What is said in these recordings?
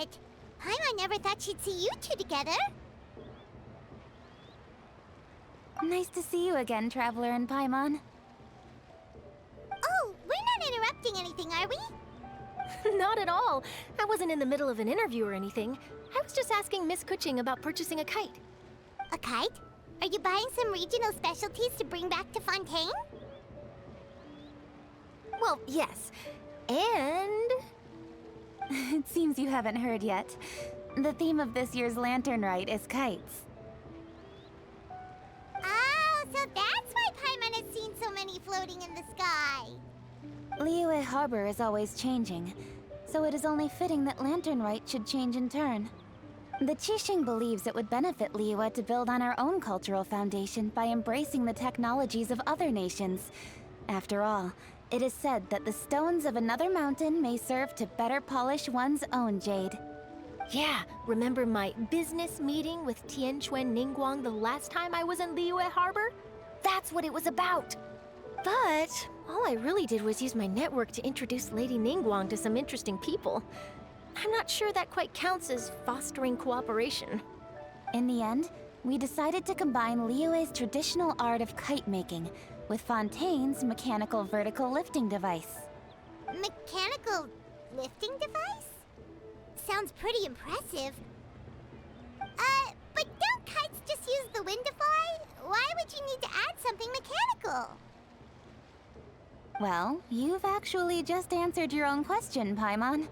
it. Paimon never thought she'd see you two together. Nice to see you again, Traveler and Paimon. Oh, we're not interrupting anything, are we? Not at all. I wasn't in the middle of an interview or anything. I was just asking Miss Kuching about purchasing a kite. A kite? Are you buying some regional specialties to bring back to Fontaine? Well, yes. And... It seems you haven't heard yet. The theme of this year's Lantern Rite is kites. Oh, so that's why Paimon has seen so many floating in the sky. Liyue Harbor is always changing, so it is only fitting that Lantern Rite should change in turn. The Qixing believes it would benefit Liyue to build on our own cultural foundation by embracing the technologies of other nations. After all, it is said that the stones of another mountain may serve to better polish one's own jade. yeah, remember my business meeting with Tianquan Ningguang the last time I was in Liyue Harbor? That's what it was about. But all I really did was use my network to introduce Lady Ningguang to some interesting people. I'm not sure that quite counts as fostering cooperation. In the end, we decided to combine Liyue's traditional art of kite making with Fontaine's mechanical vertical lifting device. Mechanical lifting device? Sounds pretty impressive. But don't kites just use the wind to fly? Why would you need to add something mechanical? Well, you've actually just answered your own question, Paimon.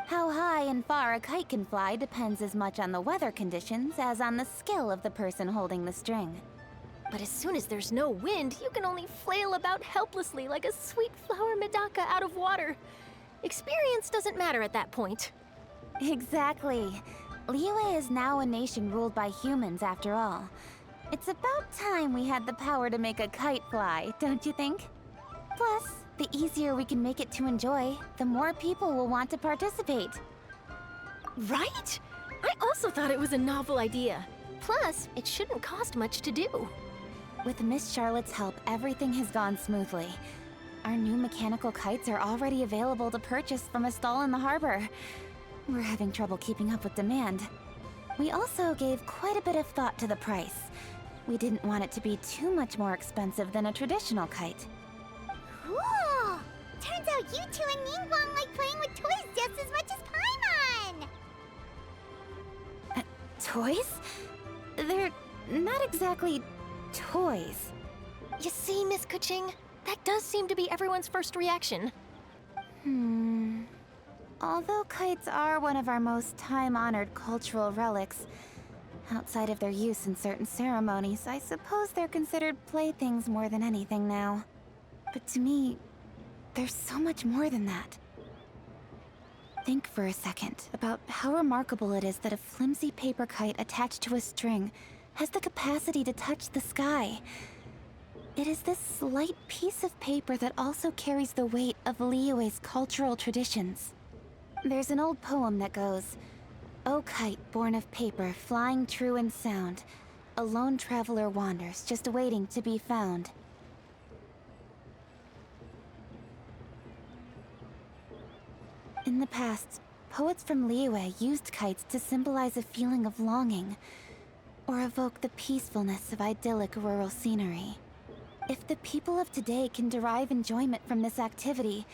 How high and far a kite can fly depends as much on the weather conditions as on the skill of the person holding the string. But as soon as there's no wind, you can only flail about helplessly like a sweet flower medaka out of water. Experience doesn't matter at that point. Exactly. Liyue is now a nation ruled by humans, after all. It's about time we had the power to make a kite fly, don't you think? Plus, the easier we can make it to enjoy, the more people will want to participate. Right? I also thought it was a novel idea. Plus, it shouldn't cost much to do. With Miss Charlotte's help, everything has gone smoothly. Our new mechanical kites are already available to purchase from a stall in the harbor. We're having trouble keeping up with demand. We also gave quite a bit of thought to the price. We didn't want it to be too much more expensive than a traditional kite. Cool! Turns out you two and Ningguang like playing with toys just as much as Paimon! Toys? They're not exactly toys. You see, Miss Kuching? That does seem to be everyone's first reaction. Although kites are one of our most time-honored cultural relics, outside of their use in certain ceremonies, I suppose they're considered playthings more than anything now. But to me, there's so much more than that. Think for a second about how remarkable it is that a flimsy paper kite attached to a string has the capacity to touch the sky. It is this slight piece of paper that also carries the weight of Liyue's cultural traditions. There's an old poem that goes, "O kite born of paper, flying true and sound, a lone traveler wanders, just waiting to be found." In the past, poets from Liyue used kites to symbolize a feeling of longing, or evoke the peacefulness of idyllic rural scenery. If the people of today can derive enjoyment from this activity,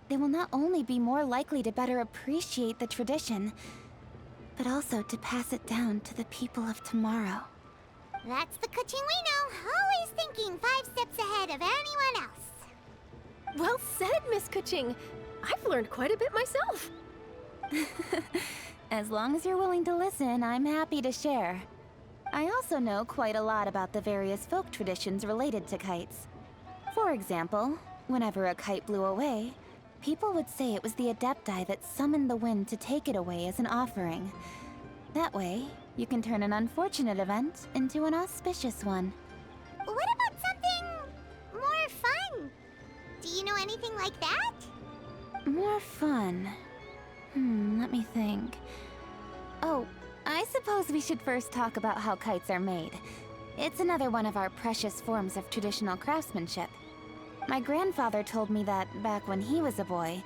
they will not only be more likely to better appreciate the tradition, but also to pass it down to the people of tomorrow. That's the Kuching we know, always thinking 5 steps ahead of anyone else. Well said, Miss Kuching. I've learned quite a bit myself. As long as you're willing to listen, I'm happy to share. I also know quite a lot about the various folk traditions related to kites. For example, whenever a kite blew away, people would say it was the Adepti that summoned the wind to take it away as an offering. That way, you can turn an unfortunate event into an auspicious one. What about something more fun? Do you know anything like that? More fun. Let me think. Oh, I suppose we should first talk about how kites are made. It's another one of our precious forms of traditional craftsmanship. My grandfather told me that, back when he was a boy,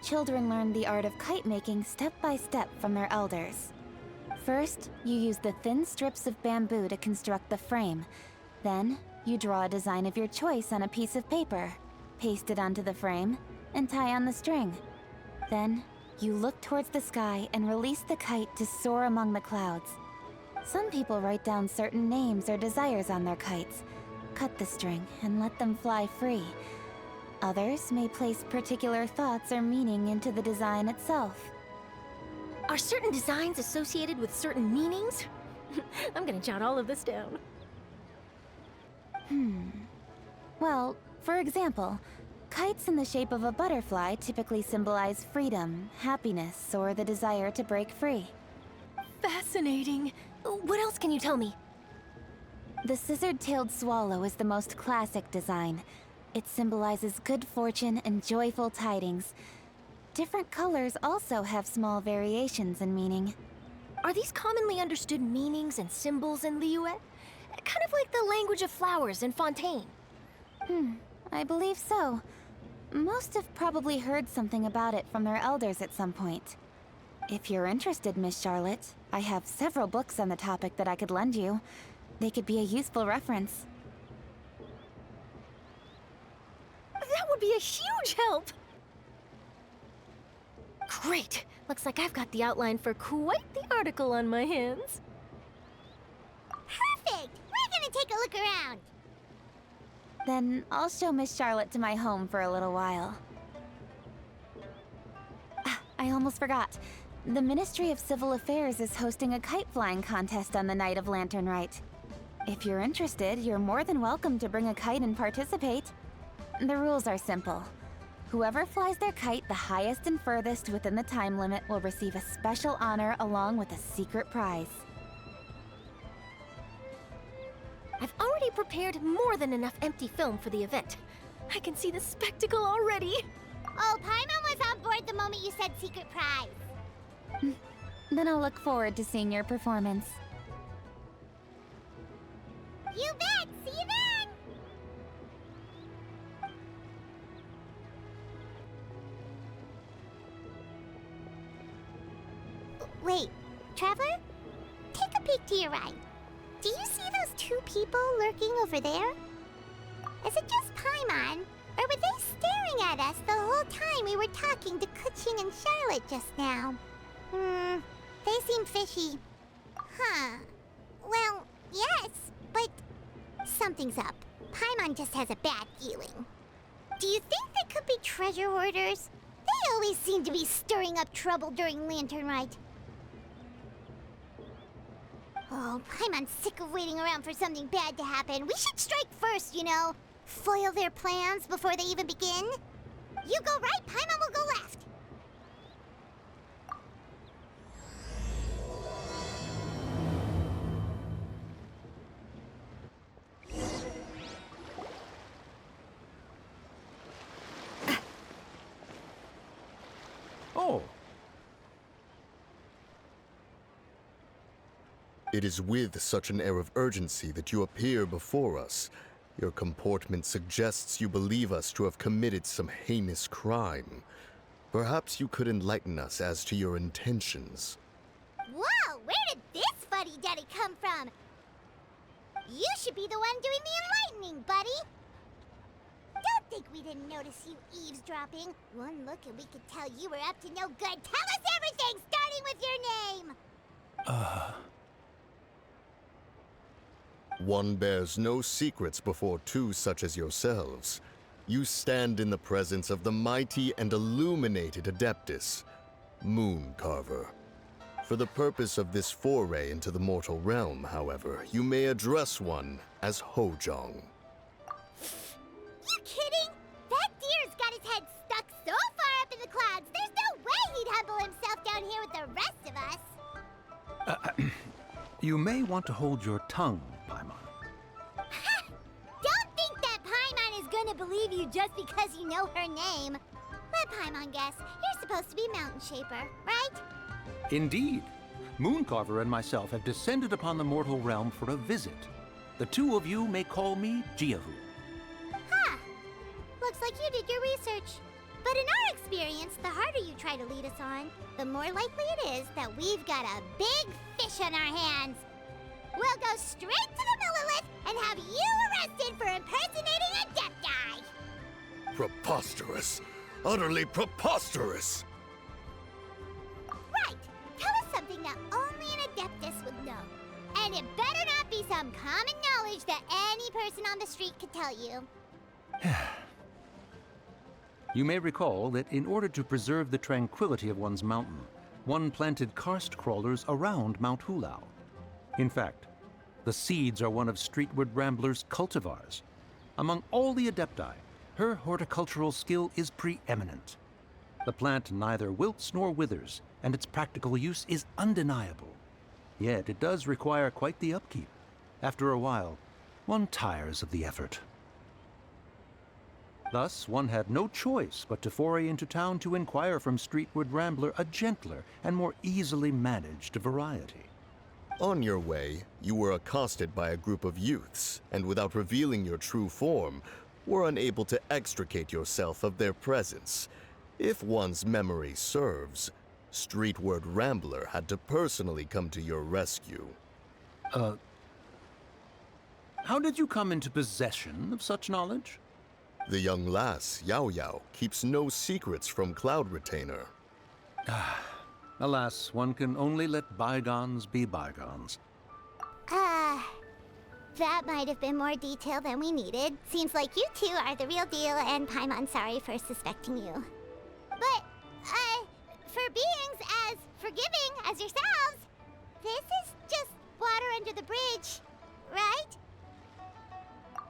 children learn the art of kite making step by step from their elders. First, you use the thin strips of bamboo to construct the frame. Then, you draw a design of your choice on a piece of paper, paste it onto the frame, and tie on the string. Then, you look towards the sky and release the kite to soar among the clouds. Some people write down certain names or desires on their kites, cut the string, and let them fly free. Others may place particular thoughts or meaning into the design itself. Are certain designs associated with certain meanings? I'm gonna jot all of this down. Well, for example, kites in the shape of a butterfly typically symbolize freedom, happiness, or the desire to break free. Fascinating. What else can you tell me? The scissor-tailed swallow is the most classic design. It symbolizes good fortune and joyful tidings. Different colors also have small variations in meaning. Are these commonly understood meanings and symbols in Liyue? Kind of like the language of flowers in Fontaine. I believe so. Most have probably heard something about it from their elders at some point. If you're interested, Miss Charlotte, I have several books on the topic that I could lend you. They could be a useful reference. That would be a huge help! Great! Looks like I've got the outline for quite the article on my hands. Perfect! We're gonna take a look around. Then I'll show Miss Charlotte to my home for a little while. I almost forgot. The Ministry of Civil Affairs is hosting a kite flying contest on the night of Lantern Rite. If you're interested, you're more than welcome to bring a kite and participate. The rules are simple. Whoever flies their kite the highest and furthest within the time limit will receive a special honor along with a secret prize. I've already prepared more than enough empty film for the event. I can see the spectacle already. Oh, Paimon was on board the moment you said secret prize. Then I'll look forward to seeing your performance. You bet! See you then! Wait, Traveler? Take a peek to your right. Do you see those two people lurking over there? Is it just Paimon, or were they staring at us the whole time we were talking to Kuching and Charlotte just now? They seem fishy. Huh. Well, yes, but something's up. Paimon just has a bad feeling. Do you think they could be treasure hoarders? They always seem to be stirring up trouble during Lantern Rite. Oh, Paimon's sick of waiting around for something bad to happen. We should strike first, you know. Foil their plans before they even begin. You go right, Paimon will go left. Oh. It is with such an air of urgency that you appear before us. Your comportment suggests you believe us to have committed some heinous crime. Perhaps you could enlighten us as to your intentions. Whoa, where did this fuddy-duddy come from? You should be the one doing the enlightening, buddy. Don't think we didn't notice you eavesdropping. One look and we could tell you were up to no good. Tell us everything, starting with your name. One bears no secrets before two such as yourselves. You stand in the presence of the mighty and illuminated Adeptus, Moon Carver. For the purpose of this foray into the mortal realm, however, you may address one as Hojong. You kidding? That deer's got his head stuck so far up in the clouds, there's no way he'd humble himself down here with the rest of us. You may want to hold your tongue, Paimon. Ha! Don't think that Paimon is gonna believe you just because you know her name. Let Paimon guess. You're supposed to be Mountain Shaper, right? Indeed. Mooncarver and myself have descended upon the mortal realm for a visit. The two of you may call me Jiahu. Huh. Looks like you did your research. But in our experience, the harder try to lead us on, the more likely it is that we've got a big fish on our hands. We'll go straight to the Millilith and have you arrested for impersonating a Adepti! Preposterous! Utterly preposterous! Right! Tell us something that only an Adeptus would know. And it better not be some common knowledge that any person on the street could tell you. You may recall that in order to preserve the tranquility of one's mountain, one planted karst crawlers around Mount Hulao. In fact, the seeds are one of Streetward Rambler's cultivars. Among all the Adepti, her horticultural skill is preeminent. The plant neither wilts nor withers, and its practical use is undeniable. Yet it does require quite the upkeep. After a while, one tires of the effort. Thus, one had no choice but to foray into town to inquire from Streetward Rambler a gentler and more easily managed variety. On your way, you were accosted by a group of youths, and without revealing your true form, were unable to extricate yourself of their presence. If one's memory serves, Streetward Rambler had to personally come to your rescue. How did you come into possession of such knowledge? The young lass, Yao Yao, keeps no secrets from Cloud Retainer. Alas, one can only let bygones be bygones. That might have been more detail than we needed. Seems like you two are the real deal, and Paimon sorry for suspecting you. But, for beings as forgiving as yourselves, this is just water under the bridge, right?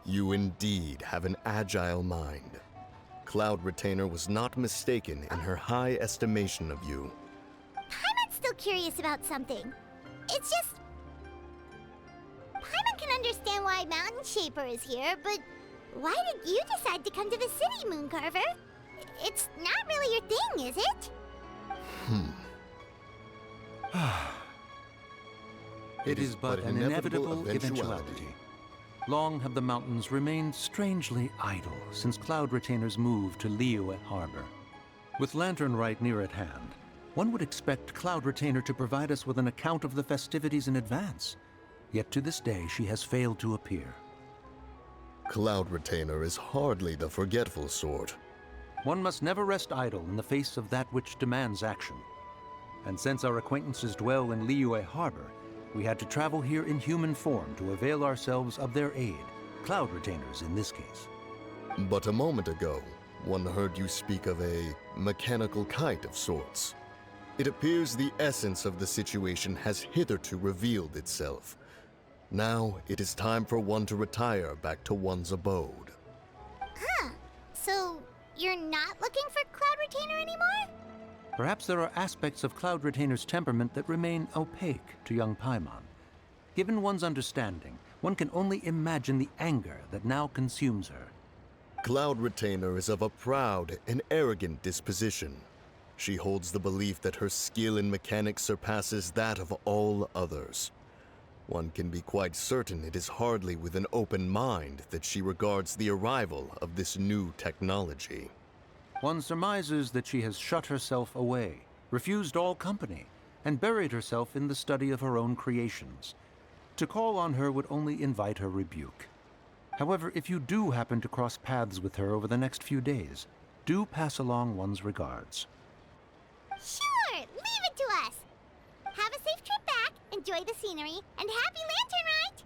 You indeed have an agile mind. Cloud Retainer was not mistaken in her high estimation of you. Paimon's still curious about something. It's just... Paimon can understand why Mountain Shaper is here, but why did you decide to come to the city, Mooncarver? It's not really your thing, is it? It is but an inevitable eventuality. Long have the mountains remained strangely idle since Cloud Retainer's move to Liyue Harbor. With Lantern Rite near at hand, one would expect Cloud Retainer to provide us with an account of the festivities in advance. Yet to this day, she has failed to appear. Cloud Retainer is hardly the forgetful sort. One must never rest idle in the face of that which demands action. And since our acquaintances dwell in Liyue Harbor, we had to travel here in human form to avail ourselves of their aid, Cloud Retainers in this case. But a moment ago, one heard you speak of a mechanical kite of sorts. It appears the essence of the situation has hitherto revealed itself. Now it is time for one to retire back to one's abode. Huh. So, you're not looking for Cloud Retainer anymore? Perhaps there are aspects of Cloud Retainer's temperament that remain opaque to young Paimon. Given one's understanding, one can only imagine the anger that now consumes her. Cloud Retainer is of a proud and arrogant disposition. She holds the belief that her skill in mechanics surpasses that of all others. One can be quite certain it is hardly with an open mind that she regards the arrival of this new technology. One surmises that she has shut herself away, refused all company, and buried herself in the study of her own creations. To call on her would only invite her rebuke. However, if you do happen to cross paths with her over the next few days, do pass along one's regards. Sure, leave it to us. Have a safe trip back, enjoy the scenery, and happy Lantern Rite!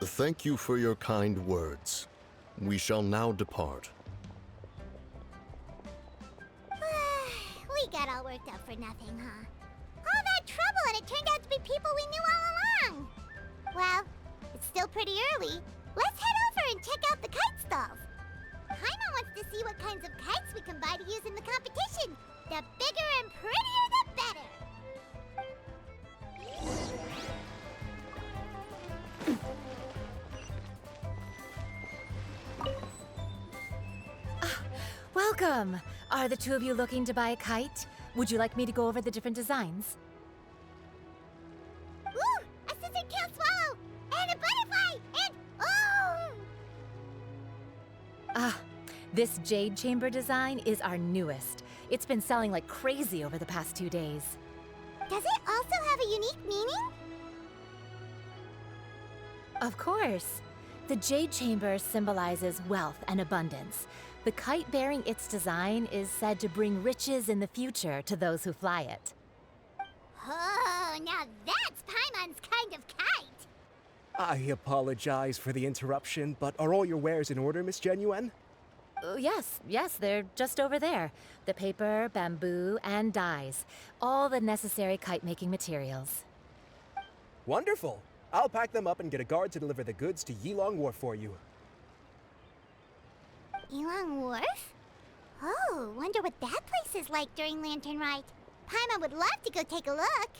Thank you for your kind words. We shall now depart. We got all worked up for nothing, huh? All that trouble and it turned out to be people we knew all along. Well, it's still pretty early. Let's head over and check out the kite stalls. Paimon wants to see what kinds of kites we can buy to use in the competition. The bigger and prettier, the better. Welcome! Are the two of you looking to buy a kite? Would you like me to go over the different designs? Ooh, a scissor-tail swallow! And a butterfly! And, oh! This jade chamber design is our newest. It's been selling like crazy over the past 2 days. Does it also have a unique meaning? Of course. The jade chamber symbolizes wealth and abundance. The kite bearing its design is said to bring riches in the future to those who fly it. Oh, now that's Paimon's kind of kite. I apologize for the interruption, but are all your wares in order, Miss Genuine? Yes, they're just over there. The paper, bamboo, and dyes. All the necessary kite-making materials. Wonderful. I'll pack them up and get a guard to deliver the goods to Yilong Wharf for you. Yilong Wharf? Oh, wonder what that place is like during Lantern Rite. Paimon would love to go take a look.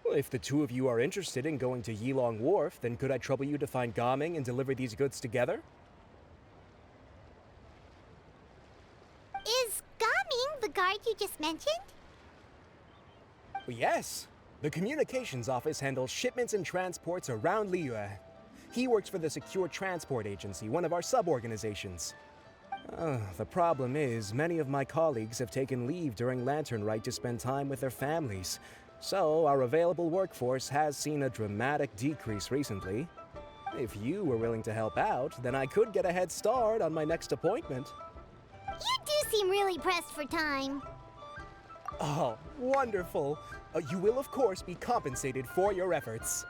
Well, if the two of you are interested in going to Yilong Wharf, then could I trouble you to find Gaming and deliver these goods together? Is Gaming the guard you just mentioned? Well, yes. The communications office handles shipments and transports around Liyue. He works for the Secure Transport Agency, one of our sub-organizations. The problem is, many of my colleagues have taken leave during Lantern Rite to spend time with their families. So, our available workforce has seen a dramatic decrease recently. If you were willing to help out, then I could get a head start on my next appointment. You do seem really pressed for time. Oh, wonderful. You will, of course, be compensated for your efforts.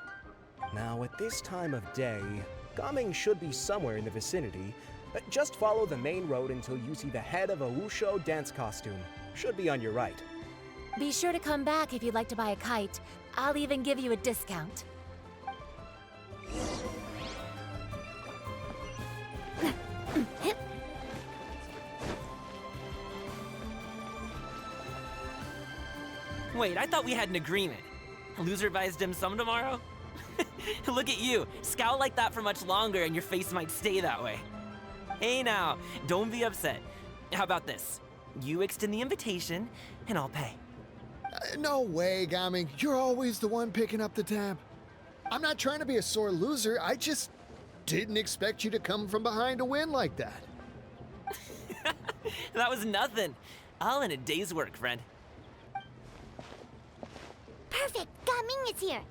Now, at this time of day, Gaming should be somewhere in the vicinity. Just follow the main road until you see the head of a Wushu dance costume. Should be on your right. Be sure to come back if you'd like to buy a kite. I'll even give you a discount. Wait, I thought we had an agreement. Loser buys dim sum tomorrow? Look at you. Scowl like that for much longer and your face might stay that way. Hey now, don't be upset. How about this? You extend the invitation, and I'll pay. No way, Gaming. You're always the one picking up the tab. I'm not trying to be a sore loser. I just didn't expect you to come from behind to win like that. That was nothing. All in a day's work, friend. Perfect, Gaming is here.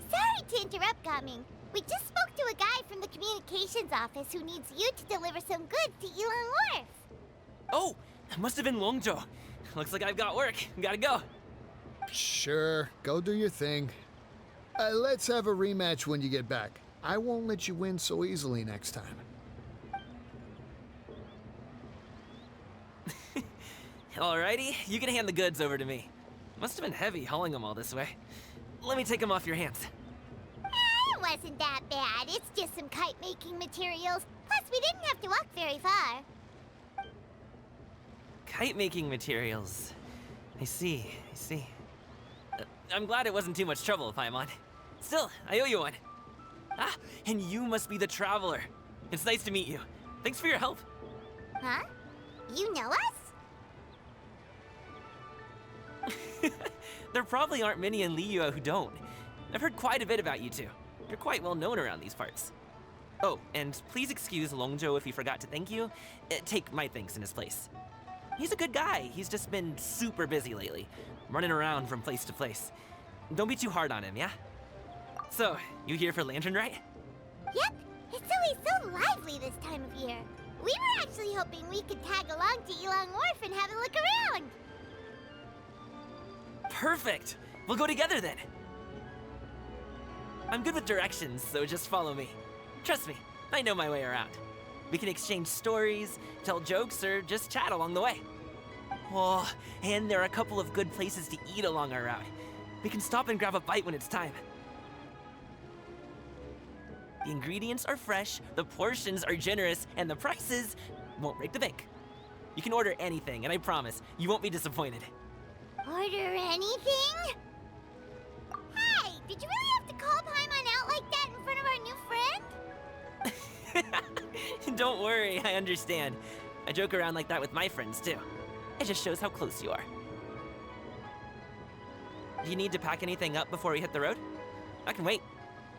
Sorry to interrupt, Gaming. We just spoke to a guy from the communications office who needs you to deliver some goods to Yilong Wharf. Oh, it must have been Longzhou. Looks like I've got work. Gotta go. Sure, go do your thing. Let's have a rematch when you get back. I won't let you win so easily next time. Alrighty, you can hand the goods over to me. Must have been heavy hauling them all this way. Let me take them off your hands. It wasn't that bad. It's just some kite-making materials. Plus, we didn't have to walk very far. Kite-making materials. I see. I'm glad it wasn't too much trouble, Paimon. Still, I owe you one. Ah, and you must be the traveler. It's nice to meet you. Thanks for your help. Huh? You know us? There probably aren't many in Liyue who don't. I've heard quite a bit about you two. You're quite well known around these parts. Oh, and please excuse Longzhou if he forgot to thank you. Take my thanks in his place. He's a good guy. He's just been super busy lately, running around from place to place. Don't be too hard on him, yeah? So, you here for Lantern Rite? Yep. It's always so lively this time of year. We were actually hoping we could tag along to Yilong Wharf and have a look around. Perfect! We'll go together then. I'm good with directions, so just follow me. Trust me, I know my way around. We can exchange stories, tell jokes, or just chat along the way. Oh, and there are a couple of good places to eat along our route. We can stop and grab a bite when it's time. The ingredients are fresh, the portions are generous, and the prices won't break the bank. You can order anything, and I promise, you won't be disappointed. Order anything? Hey, did you really have to call Paimon out like that in front of our new friend? Don't worry, I understand. I joke around like that with my friends, too. It just shows how close you are. Do you need to pack anything up before we hit the road? I can wait.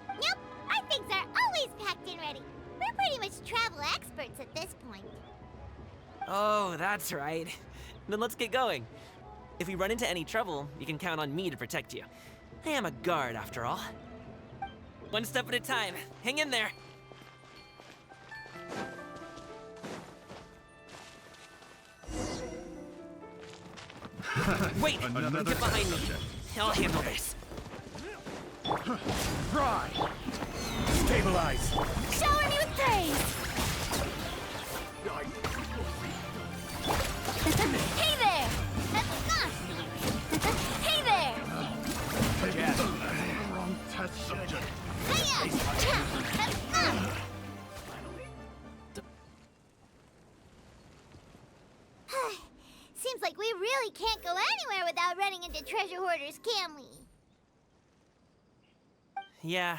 Nope, our things are always packed and ready. We're We're pretty much travel experts at this point. Oh, that's right. Then let's get going. If we run into any trouble, you can count on me to protect you. I am a guard, after all. One step at a time. Hang in there. Wait! Get behind me. I'll handle this. Ride! Stabilize! Shower me with praise! Hey there! Hey there! Again. Wrong test subject. Seems like we really can't go anywhere without running into treasure hoarders, can we? Yeah,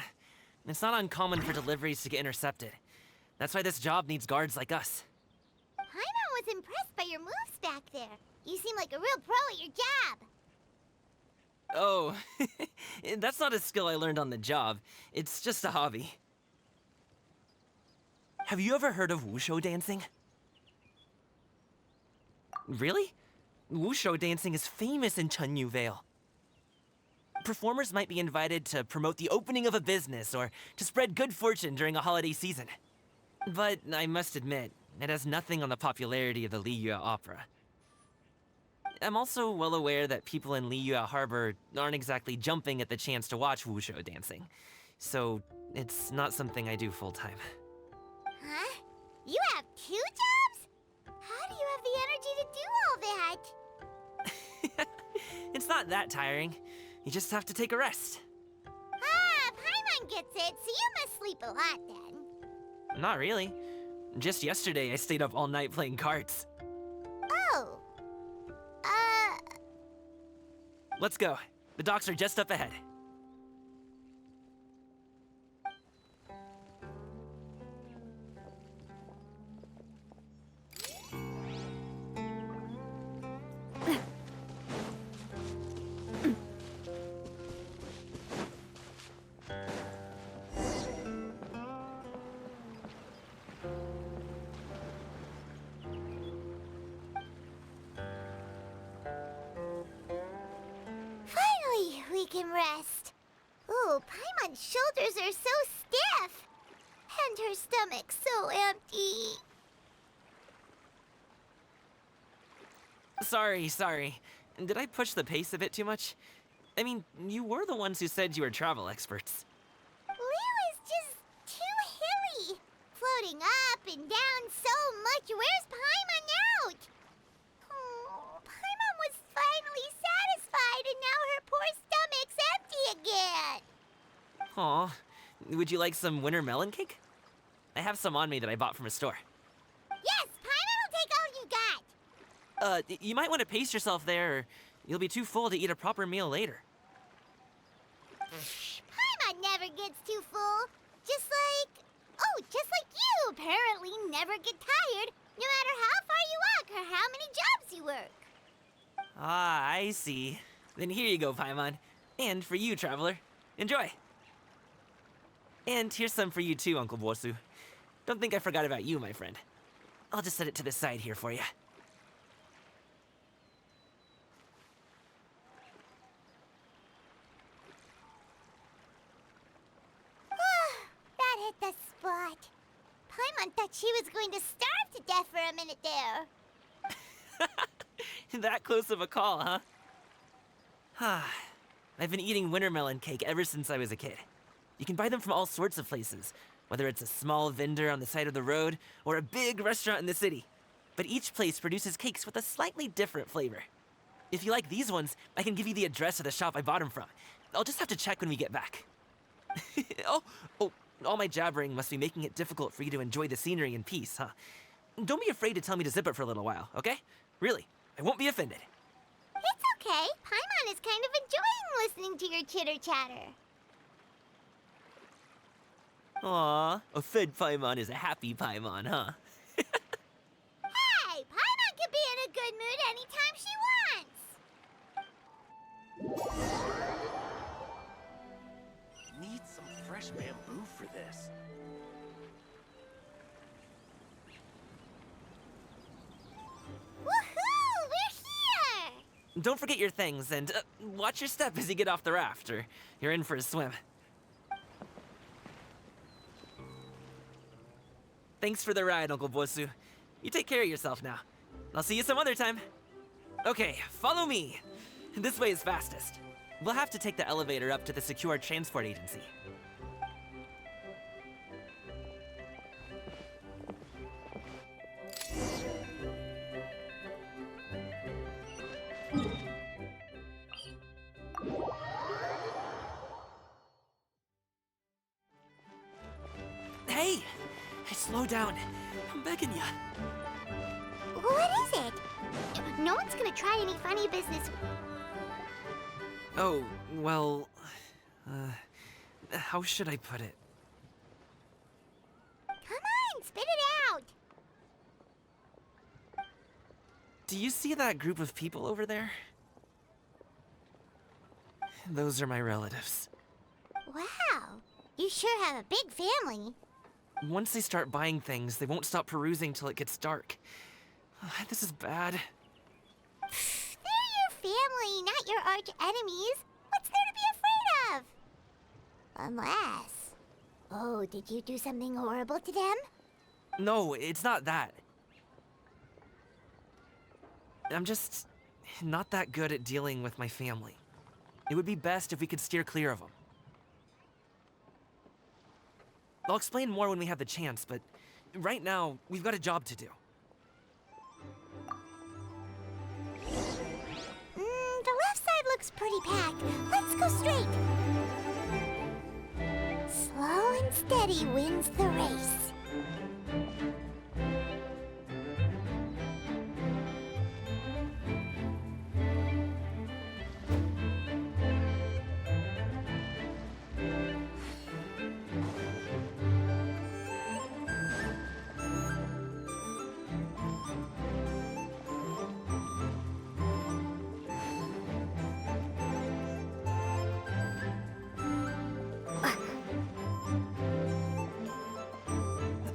it's not uncommon for deliveries to get intercepted. That's why this job needs guards like us. Paimon was impressed by your moves back there. You seem like a real pro at your job. Oh, that's not a skill I learned on the job. It's just a hobby. Have you ever heard of wushu dancing? Really? Wushu dancing is famous in Chunyu Vale. Performers might be invited to promote the opening of a business or to spread good fortune during a holiday season. But I must admit, it has nothing on the popularity of the Liyue Opera. I'm also well aware that people in Liyue Harbor aren't exactly jumping at the chance to watch wushu dancing. So, it's not something I do full-time. Huh? You have 2 jobs? How do you have the energy to do all that? It's not that tiring. You just have to take a rest. Ah, Paimon gets it, so you must sleep a lot then. Not really. Just yesterday, I stayed up all night playing cards. Oh. Let's go. The docks are just up ahead. Finally, we can rest. Ooh, Paimon's shoulders are so stiff. And her stomach so empty. Sorry. Did I push the pace a bit too much? I mean, you were the ones who said you were travel experts. Liyue is just too hilly. Floating up and down so much. Where's Paimon out? Oh, Paimon was finally satisfied and now her poor stomach's empty again. Aw, would you like some winter melon cake? I have some on me that I bought from a store. Yes, Paimon will take all you got. You might want to pace yourself there, or you'll be too full to eat a proper meal later. Paimon never gets too full. Just like you apparently never get tired, no matter how far you walk or how many jobs you work. Ah, I see. Then here you go, Paimon. And for you, traveler. Enjoy. And here's some for you too, Uncle Bosu. Don't think I forgot about you, my friend. I'll just set it to the side here for you. That hit the spot. Paimon thought she was going to starve to death for a minute there. That close of a call, huh? I've been eating winter melon cake ever since I was a kid. You can buy them from all sorts of places, whether it's a small vendor on the side of the road or a big restaurant in the city. But each place produces cakes with a slightly different flavor. If you like these ones, I can give you the address of the shop I bought them from. I'll just have to check when we get back. Oh, all my jabbering must be making it difficult for you to enjoy the scenery in peace, huh? Don't be afraid to tell me to zip it for a little while, okay? Really, I won't be offended. It's okay. Paimon is kind of enjoying listening to your chitter-chatter. Aw, a fed Paimon is a happy Paimon, huh? Hey, Paimon can be in a good mood anytime she wants. Need some fresh bamboo for this. Don't forget your things, and watch your step as you get off the raft, or you're in for a swim. Thanks for the ride, Uncle Bosu. You take care of yourself now. I'll see you some other time. Okay, follow me. This way is fastest. We'll have to take the elevator up to the secure transport agency. Hey! Slow down. I'm begging ya. What is it? No one's gonna try any funny business. Oh, well... how should I put it? Come on, spit it out! Do you see that group of people over there? Those are my relatives. Wow, you sure have a big family. Once they start buying things, they won't stop perusing till it gets dark. This is bad. They're your family, not your arch enemies. What's there to be afraid of? Unless... Oh, did you do something horrible to them? No, it's not that. I'm just not that good at dealing with my family. It would be best if we could steer clear of them. I'll explain more when we have the chance, but right now, we've got a job to do. The left side looks pretty packed. Let's go straight. Slow and steady wins the race.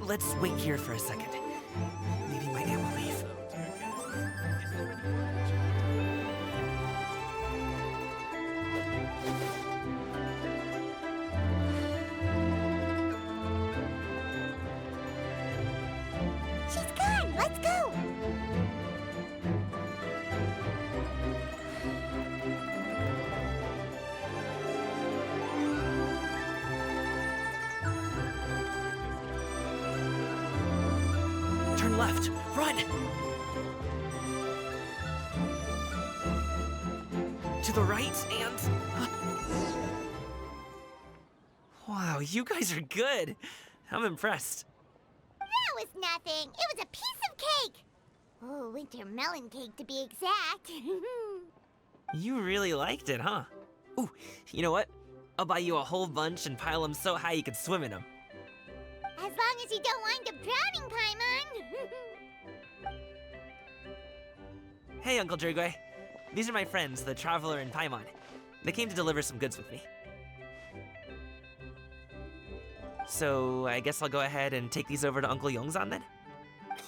Let's wait here for a second. Maybe my aunt will leave. She's gone. Let's go. Turn left. Run! To the right and... Wow, you guys are good. I'm impressed. That was nothing. It was a piece of cake. Oh, winter melon cake to be exact. You really liked it, huh? Ooh, you know what? I'll buy you a whole bunch and pile them so high you could swim in them. As long as you don't wind up drowning, Paimon. Hey, Uncle Jirgwe. These are my friends, the Traveler and Paimon. They came to deliver some goods with me. So, I guess I'll go ahead and take these over to Uncle Yongzan then?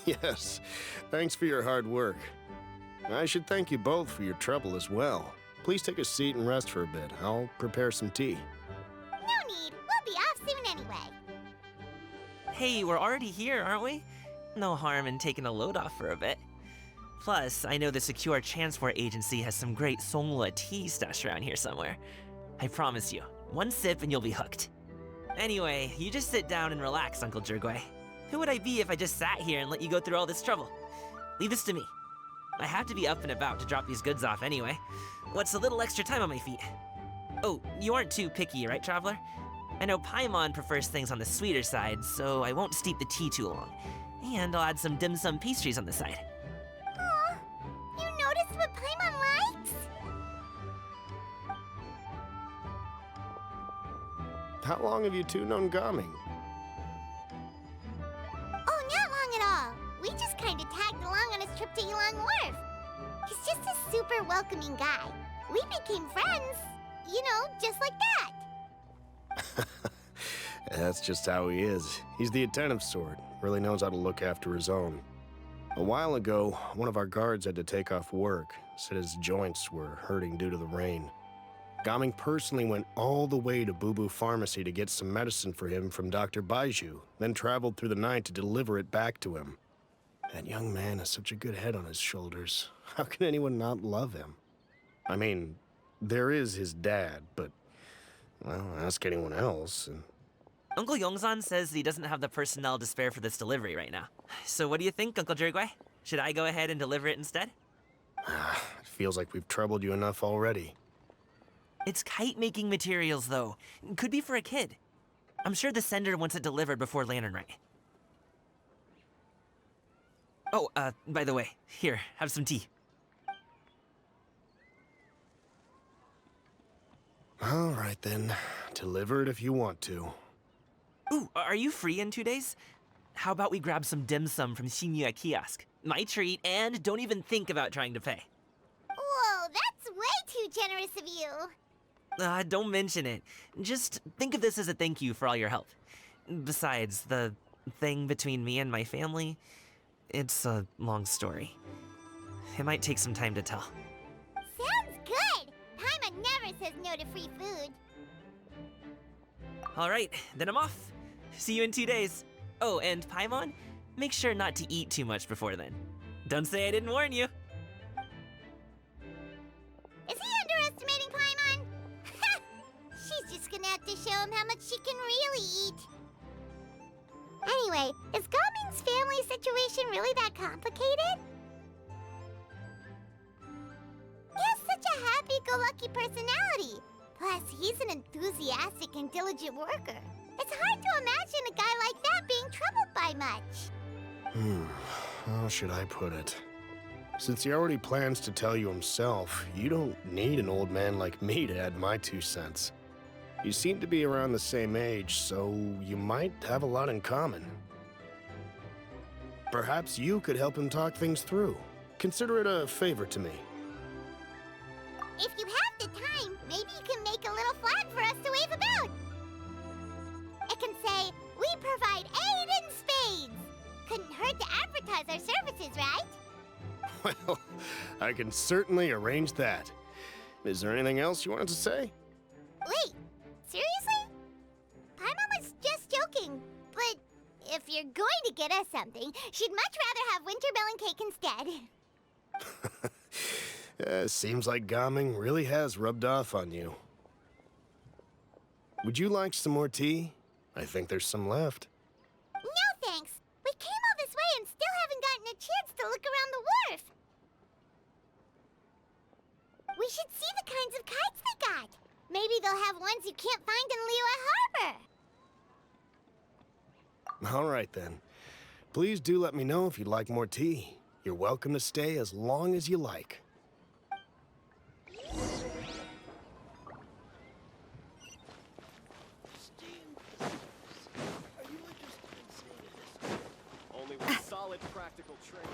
Yes, thanks for your hard work. I should thank you both for your trouble as well. Please take a seat and rest for a bit. I'll prepare some tea. No need. We'll be off soon anyway. Hey, we're already here, aren't we? No harm in taking a load off for a bit. Plus, I know the Secure Transport Agency has some great Songhua tea stashed around here somewhere. I promise you, one sip and you'll be hooked. Anyway, you just sit down and relax, Uncle Jirgwe. Who would I be if I just sat here and let you go through all this trouble? Leave this to me. I have to be up and about to drop these goods off anyway. What's a little extra time on my feet? Oh, you aren't too picky, right, Traveler? I know Paimon prefers things on the sweeter side, so I won't steep the tea too long. And I'll add some dim sum pastries on the side. Aw, you noticed what Paimon likes? How long have you two known Gaming? Oh, not long at all. We just kind of tagged along on his trip to Yulong Wharf. He's just a super welcoming guy. We became friends, you know, just like that. That's just how he is. He's the attentive sort. Really knows how to look after his own. A while ago, one of our guards had to take off work, said his joints were hurting due to the rain. Gaming personally went all the way to Boo Boo Pharmacy to get some medicine for him from Dr. Baiju, then traveled through the night to deliver it back to him. That young man has such a good head on his shoulders. How can anyone not love him? I mean, there is his dad, but, well, ask anyone else, and... Uncle Yongzan says he doesn't have the personnel to spare for this delivery right now. So what do you think, Uncle Jirgwei? Should I go ahead and deliver it instead? It feels like we've troubled you enough already. It's kite-making materials, though. Could be for a kid. I'm sure the sender wants it delivered before Lantern Rite. Oh, by the way, here, have some tea. All right, then. Deliver it if you want to. Ooh, are you free in 2 days? How about we grab some dim sum from Shinya Kiosk? My treat, and don't even think about trying to pay. Whoa, that's way too generous of you. Don't mention it. Just think of this as a thank you for all your help. Besides, the thing between me and my family, it's a long story. It might take some time to tell. Sounds good! Paimon never says no to free food. All right, then I'm off. See you in 2 days. Oh, and Paimon, make sure not to eat too much before then. Don't say I didn't warn you. Is he underestimating Paimon? She's just gonna have to show him how much she can really eat. Anyway, is Gaming's family situation really that complicated? He has such a happy-go-lucky personality. Plus, he's an enthusiastic and diligent worker. It's hard to imagine a guy like that being troubled by much. How should I put it? Since he already plans to tell you himself, you don't need an old man like me to add my 2 cents. You seem to be around the same age, so you might have a lot in common. Perhaps you could help him talk things through. Consider it a favor to me. If you have the time, maybe you can make a little flag for us to wave about. It can say, "We provide aid in spades." Couldn't hurt to advertise our services, right? Well, I can certainly arrange that. Is there anything else you wanted to say? Wait, seriously? Paimon was just joking, but if you're going to get us something, she'd much rather have wintermelon cake instead. Seems like Gaming really has rubbed off on you. Would you like some more tea? I think there's some left. No thanks. We came all this way and still haven't gotten a chance to look around the wharf. We should see the kinds of kites they got. Maybe they'll have ones you can't find in Liyue Harbor. All right, then. Please do let me know if you'd like more tea. You're welcome to stay as long as you like. Only with solid practical training.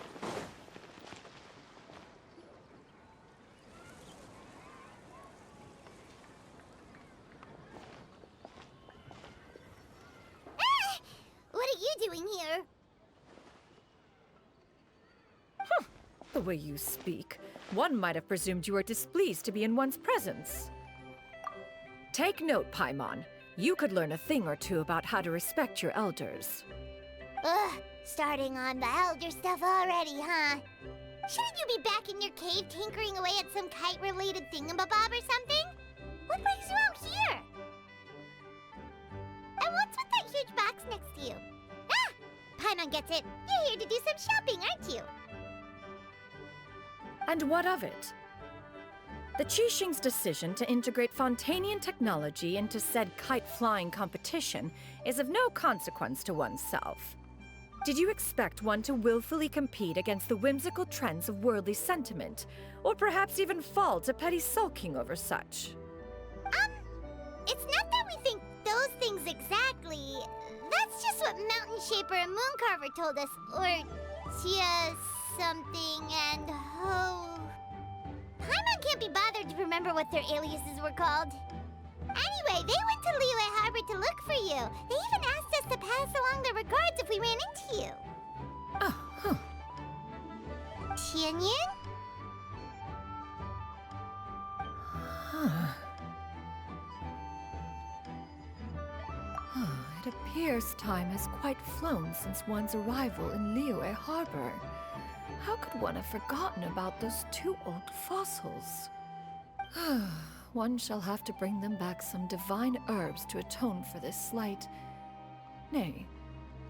What are you doing here? The way you speak, one might have presumed you were displeased to be in one's presence. Take note, Paimon. You could learn a thing or two about how to respect your elders. Ugh, starting on the elder stuff already, huh? Shouldn't you be back in your cave tinkering away at some kite-related thingamabob or something? What brings you out here? And what's with that huge box next to you? Ah! Paimon gets it. You're here to do some shopping, aren't you? And what of it? The Qixing's decision to integrate Fontanian technology into said kite-flying competition is of no consequence to oneself. Did you expect one to willfully compete against the whimsical trends of worldly sentiment, or perhaps even fall to petty sulking over such? It's not that we think those things exactly. That's just what Mountain Shaper and Mooncarver told us, or Tia something and Ho. Paimon can't be bothered to remember what their aliases were called. Anyway, they went to Liyue Harbor to look for you. They even asked us to pass along their regards if we ran into you. Oh, huh. Tianyin? It appears time has quite flown since one's arrival in Liyue Harbor. How could one have forgotten about those two old fossils? One shall have to bring them back some divine herbs to atone for this slight. Nay,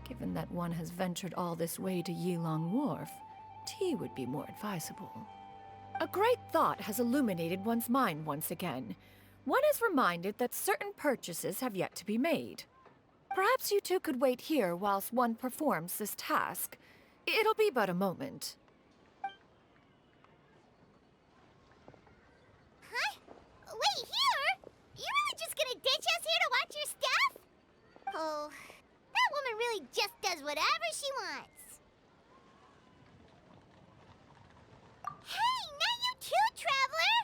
given that one has ventured all this way to Yilong Wharf, tea would be more advisable. A great thought has illuminated one's mind once again. One is reminded that certain purchases have yet to be made. Perhaps you two could wait here whilst one performs this task. It'll be but a moment. Huh? Wait, here? You really just gonna ditch us here to watch your stuff? Oh, that woman really just does whatever she wants. Hey, not you too, Traveler!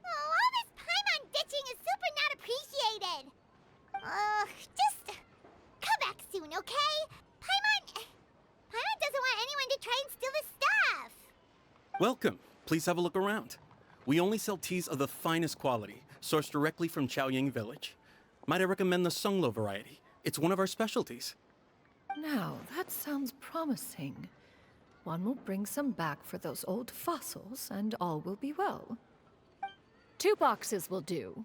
Oh, all this Paimon ditching is super not appreciated. Just come back soon, okay? Paimon doesn't want anyone to try and steal his stuff. Welcome. Please have a look around. We only sell teas of the finest quality, sourced directly from Chaoying Village. Might I recommend the Songlo variety? It's one of our specialties. Now, that sounds promising. One will bring some back for those old fossils, and all will be well. 2 boxes will do.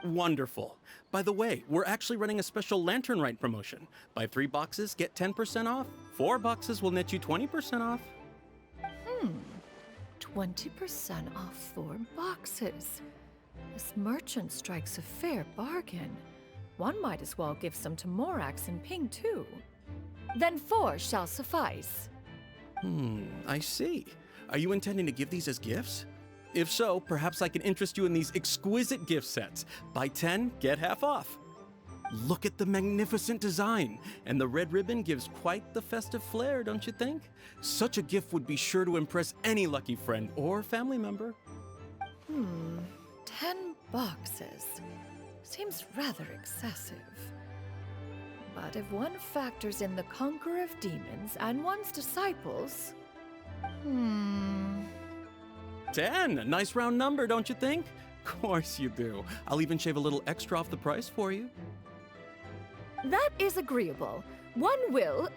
Wonderful. By the way, we're actually running a special Lantern Rite promotion. Buy 3 boxes, get 10% off. 4 boxes will net you 20% off. 20% off 4 boxes. This merchant strikes a fair bargain. One might as well give some to Morax and Ping, too. Then 4 shall suffice. I see. Are you intending to give these as gifts? If so, perhaps I can interest you in these exquisite gift sets. Buy 10, get half off. Look at the magnificent design, and the red ribbon gives quite the festive flair, don't you think? Such a gift would be sure to impress any lucky friend or family member. 10 boxes. Seems rather excessive. But if one factors in the conqueror of demons and one's disciples... 10, a nice round number, don't you think? Of course you do. I'll even shave a little extra off the price for you. That is agreeable. One will,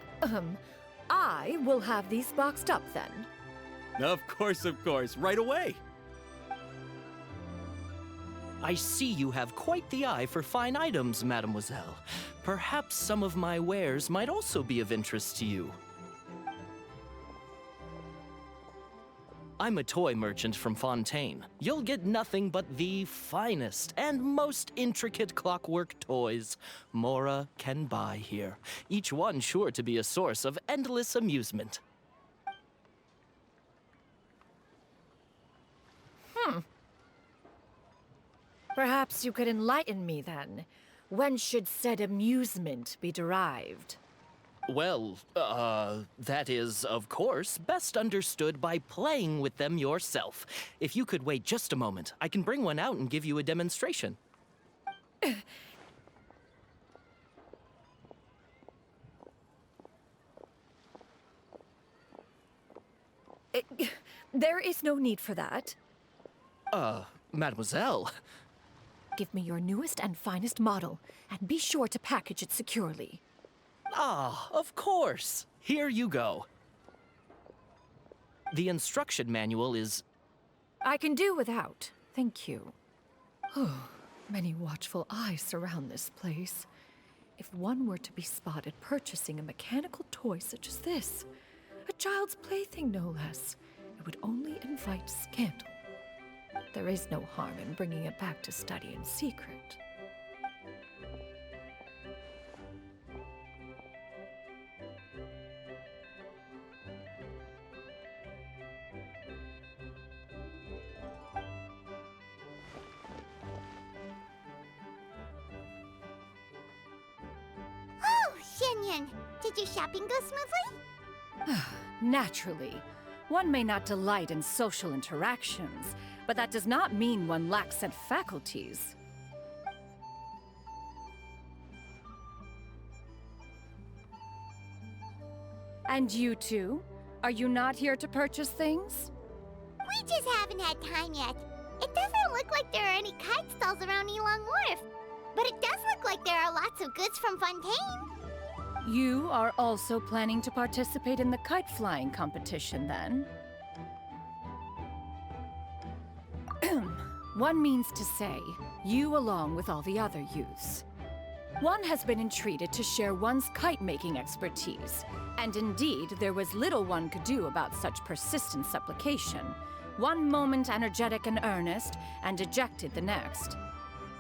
I will have these boxed up then. Of course, right away. I see you have quite the eye for fine items, mademoiselle. Perhaps some of my wares might also be of interest to you. I'm a toy merchant from Fontaine. You'll get nothing but the finest and most intricate clockwork toys Mora can buy here. Each one sure to be a source of endless amusement. Perhaps you could enlighten me then. When should said amusement be derived? Well, that is, of course, best understood by playing with them yourself. If you could wait just a moment, I can bring one out and give you a demonstration. There is no need for that. Mademoiselle. Give me your newest and finest model, and be sure to package it securely. Ah, of course. Here you go. The instruction manual is... I can do without, thank you. Oh, many watchful eyes surround this place. If one were to be spotted purchasing a mechanical toy such as this, a child's plaything no less, it would only invite scandal. There is no harm in bringing it back to study in secret. Oh, Shenyan, did your shopping go smoothly? Naturally. One may not delight in social interactions, but that does not mean one lacks said faculties. And you two? Are you not here to purchase things? We just haven't had time yet. It doesn't look like there are any kite stalls around Elong Wharf, but it does look like there are lots of goods from Fontaine. You are also planning to participate in the kite flying competition, then? One means to say, you along with all the other youths. One has been entreated to share one's kite-making expertise, and indeed, there was little one could do about such persistent supplication. One moment energetic and earnest, and dejected the next.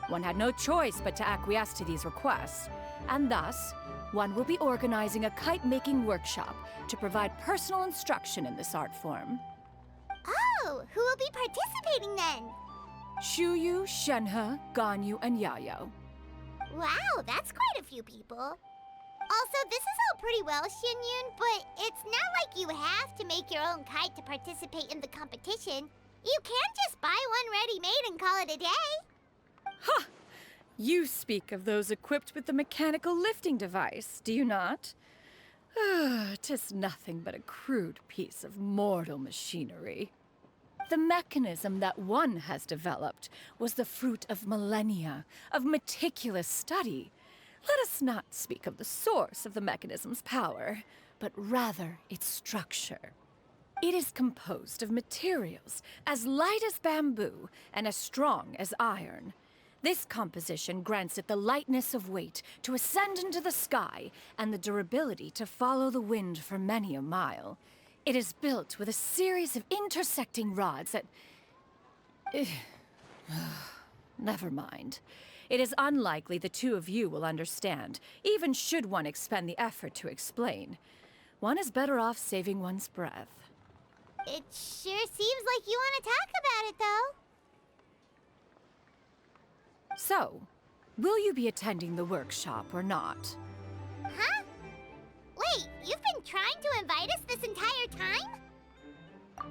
One had no choice but to acquiesce to these requests, and thus, one will be organizing a kite-making workshop to provide personal instruction in this art form. Oh, who will be participating then? Shuyu, Shenhe, Ganyu, and Yayo. Wow, that's quite a few people. Also, this is all pretty well, Xinyun, but it's not like you have to make your own kite to participate in the competition. You can just buy one ready-made and call it a day. Ha! You speak of those equipped with the mechanical lifting device, do you not? 'Tis nothing but a crude piece of mortal machinery. The mechanism that one has developed was the fruit of millennia of meticulous study. Let us not speak of the source of the mechanism's power, but rather its structure. It is composed of materials as light as bamboo and as strong as iron. This composition grants it the lightness of weight to ascend into the sky and the durability to follow the wind for many a mile. It is built with a series of intersecting rods that... Never mind. It is unlikely the two of you will understand, even should one expend the effort to explain. One is better off saving one's breath. It sure seems like you want to talk about it, though. So, will you be attending the workshop or not? Huh? Wait, you've been trying to invite us this entire time?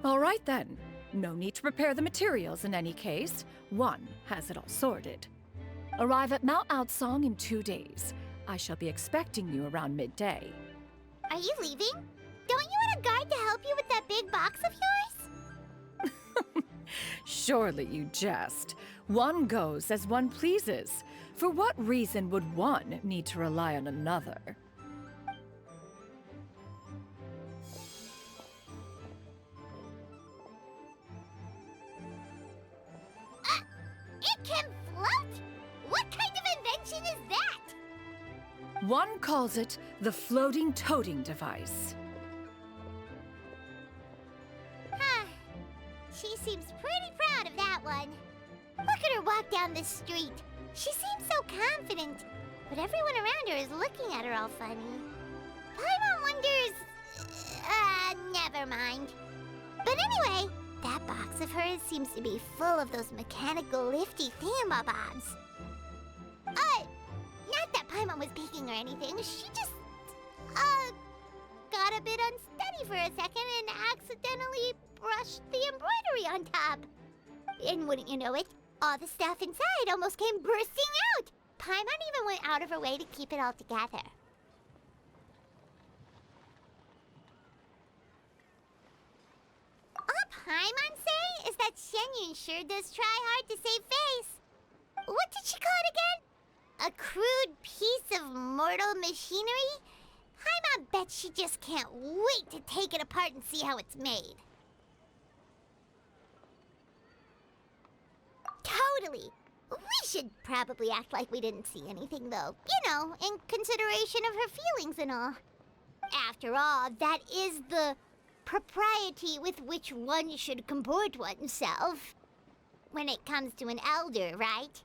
All right then. No need to prepare the materials in any case. One has it all sorted. Arrive at Mount Outsong in 2 days. I shall be expecting you around midday. Are you leaving? Don't you want a guard to help you with that big box of yours? Surely you jest. One goes as one pleases. For what reason would one need to rely on another? It can float? What kind of invention is that? One calls it the floating toting device. Huh. She seems pretty proud of that one. Look at her walk down the street. She seems so confident, but everyone around her is looking at her all funny. Paimon wonders... never mind. But anyway, that box of hers seems to be full of those mechanical lifty thingamabobs. Not that Paimon was peeking or anything. She just, got a bit unsteady for a second and accidentally brushed the embroidery on top. And wouldn't you know it, all the stuff inside almost came bursting out. Paimon even went out of her way to keep it all together. All Paimon say is that Xianyun sure does try hard to save face. What did she call it again? A crude piece of mortal machinery? Paimon bet she just can't wait to take it apart and see how it's made. Totally. We should probably act like we didn't see anything, though. You know, in consideration of her feelings and all. After all, that is the propriety with which one should comport oneself. When it comes to an elder, right?